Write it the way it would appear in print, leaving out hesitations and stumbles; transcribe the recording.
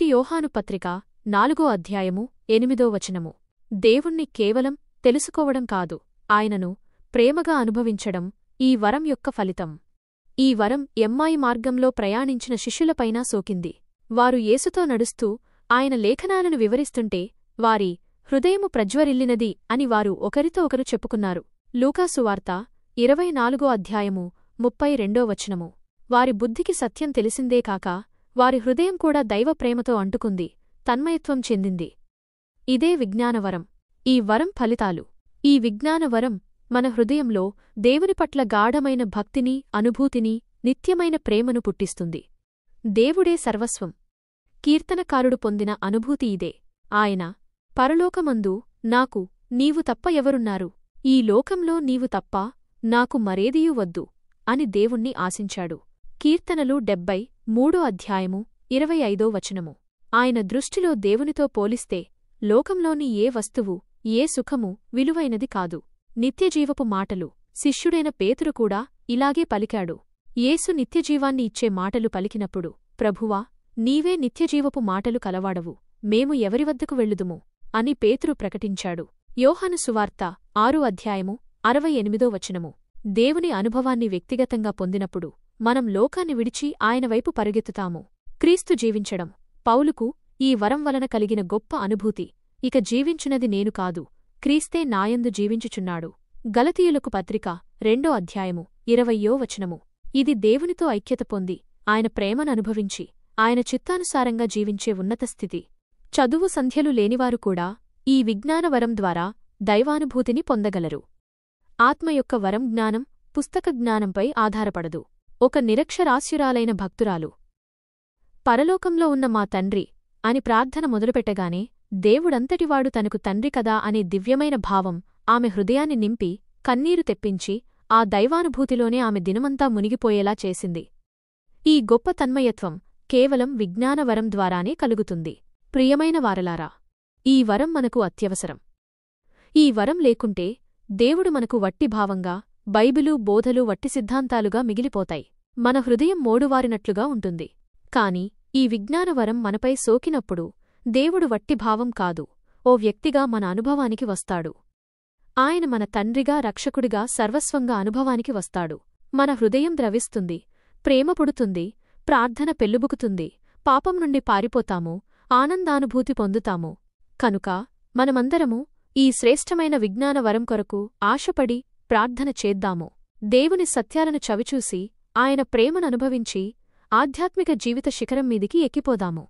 యోహాను పత్రిక 4వ అధ్యాయము 8వ వచనము. దేవుణ్ణి కేవలం తెలుసుకోవడం కాదు, ఆయనను ప్రేమగా అనుభవించడం ఈ వరం యొక్క ఫలితం. ఈ వరం ఎమ్మాయి మార్గంలో ప్రయాణించిన శిష్యులపైన సోకింది. వారు యేసుతో నడుస్తూ ఆయన లేఖనాలను వివరిస్తుంటే వారి హృదయము ప్రజ్వరిల్లినది అని వారు ఒకరితో ఒకరు చెప్పుకున్నారు. లూకాసు వార్త 24వ అధ్యాయము 32వ వచనము. వారి బుద్ధికి సత్యం తెలిసిందే కాక వారి హృదయం కూడా దైవ ప్రేమతో అంటుకుంది, తన్మయత్వం చెందింది. ఇదే విజ్ఞానవరం. ఈ వరం ఫలితాలు. ఈ విజ్ఞానవరం మన హృదయంలో దేవుని పట్ల గాఢమైన భక్తిని, అనుభూతిని, నిత్యమైన ప్రేమను పుట్టిస్తుంది. దేవుడే సర్వస్వం. కీర్తనకారుడు పొందిన అనుభూతి ఇదే. ఆయన పరలోకమందు నాకు నీవు తప్ప ఎవరున్నారు, ఈ లోకంలో నీవు తప్ప నాకు మరేదియూ వద్దు అని దేవుణ్ణి ఆశించాడు. కీర్తనలు 73 అధ్యాయము 25వ వచనము. ఆయన దృష్టిలో దేవునితో పోలిస్తే లోకంలోని ఏ వస్తువు, ఏ సుఖము విలువైనది కాదు. నిత్యజీవపు మాటలు. శిష్యుడైన పేతురు కూడా ఇలాగే పలికాడు. యేసు నిత్యజీవాన్ని ఇచ్చే మాటలు పలికినప్పుడు, ప్రభువా, నీవే నిత్యజీవపు మాటలు కలవాడవు, మేము ఎవరివద్దకు వెళ్ళుదుము అని పేతురు ప్రకటించాడు. యోహాను సువార్త 6వ అధ్యాయము 68వ వచనము. దేవుని అనుభవాన్ని వ్యక్తిగతంగా పొందినప్పుడు మనం లోకాన్ని విడిచి ఆయన వైపు పరుగెత్తుతాము. క్రీస్తు జీవించడం. పౌలుకు ఈ వరం వలన కలిగిన గొప్ప అనుభూతి. ఇక జీవించునది నేను కాదు, క్రీస్తే నాయందు జీవించుచున్నాడు. గలతీయులకు పత్రిక 2వ అధ్యాయము 20వ వచనము. ఇది దేవునితో ఐక్యత పొంది ఆయన ప్రేమను అనుభవించి ఆయన చిత్తానుసారంగా జీవించే ఉన్నత స్థితి. చదువు సంధ్యలు లేనివారు కూడా ఈ విజ్ఞానవరం ద్వారా దైవానుభూతిని పొందగలరు. ఆత్మ యొక్క వరం జ్ఞానం, పుస్తక జ్ఞానంపై ఆధారపడదు. ఒక నిరక్షరాస్యురాలైన భక్తురాలు పరలోకంలో ఉన్న మా తండ్రి అని ప్రార్థన మొదలుపెట్టగానే దేవుడంతటివాడు తనకు తండ్రి కదా అనే దివ్యమైన భావం ఆమె హృదయాన్ని నింపి కన్నీరు తెప్పించి ఆ దైవానుభూతిలోనే ఆమె దినమంతా మునిగిపోయేలా చేసింది. ఈ గొప్ప తన్మయత్వం కేవలం విజ్ఞానవరం ద్వారానే కలుగుతుంది. ప్రియమైన వారలారా, ఈ వరం మనకు అత్యవసరం. ఈ వరం లేకుంటే దేవుడు మనకు వట్టి భావంగా, బైబిలు బోధలు వట్టి సిద్ధాంతాలుగా మిగిలిపోతాయి. మన హృదయం మోడువారినట్లుగా ఉంటుంది. కాని ఈ విజ్ఞానవరం మనపై సోకినప్పుడు దేవుడు వట్టి భావం కాదు, ఓ వ్యక్తిగా మన అనుభవానికి వస్తాడు. ఆయన మన తండ్రిగా, రక్షకుడిగా, సర్వస్వంగా అనుభవానికి వస్తాడు. మన హృదయం ద్రవిస్తుంది, ప్రేమ పుడుతుంది, ప్రార్థన పెల్లుబుకుతుంది, పాపం నుండి పారిపోతాము, ఆనందానుభూతి పొందుతాము. కనుక మనమందరము ఈ శ్రేష్టమైన విజ్ఞానవరం కొరకు ఆశపడి ప్రార్థన చేద్దాము. దేవుని సత్యాలను చవిచూసి ఆయన ప్రేమననుభవించి ఆధ్యాత్మిక జీవిత శిఖరం మీదికి ఎక్కిపోదాము.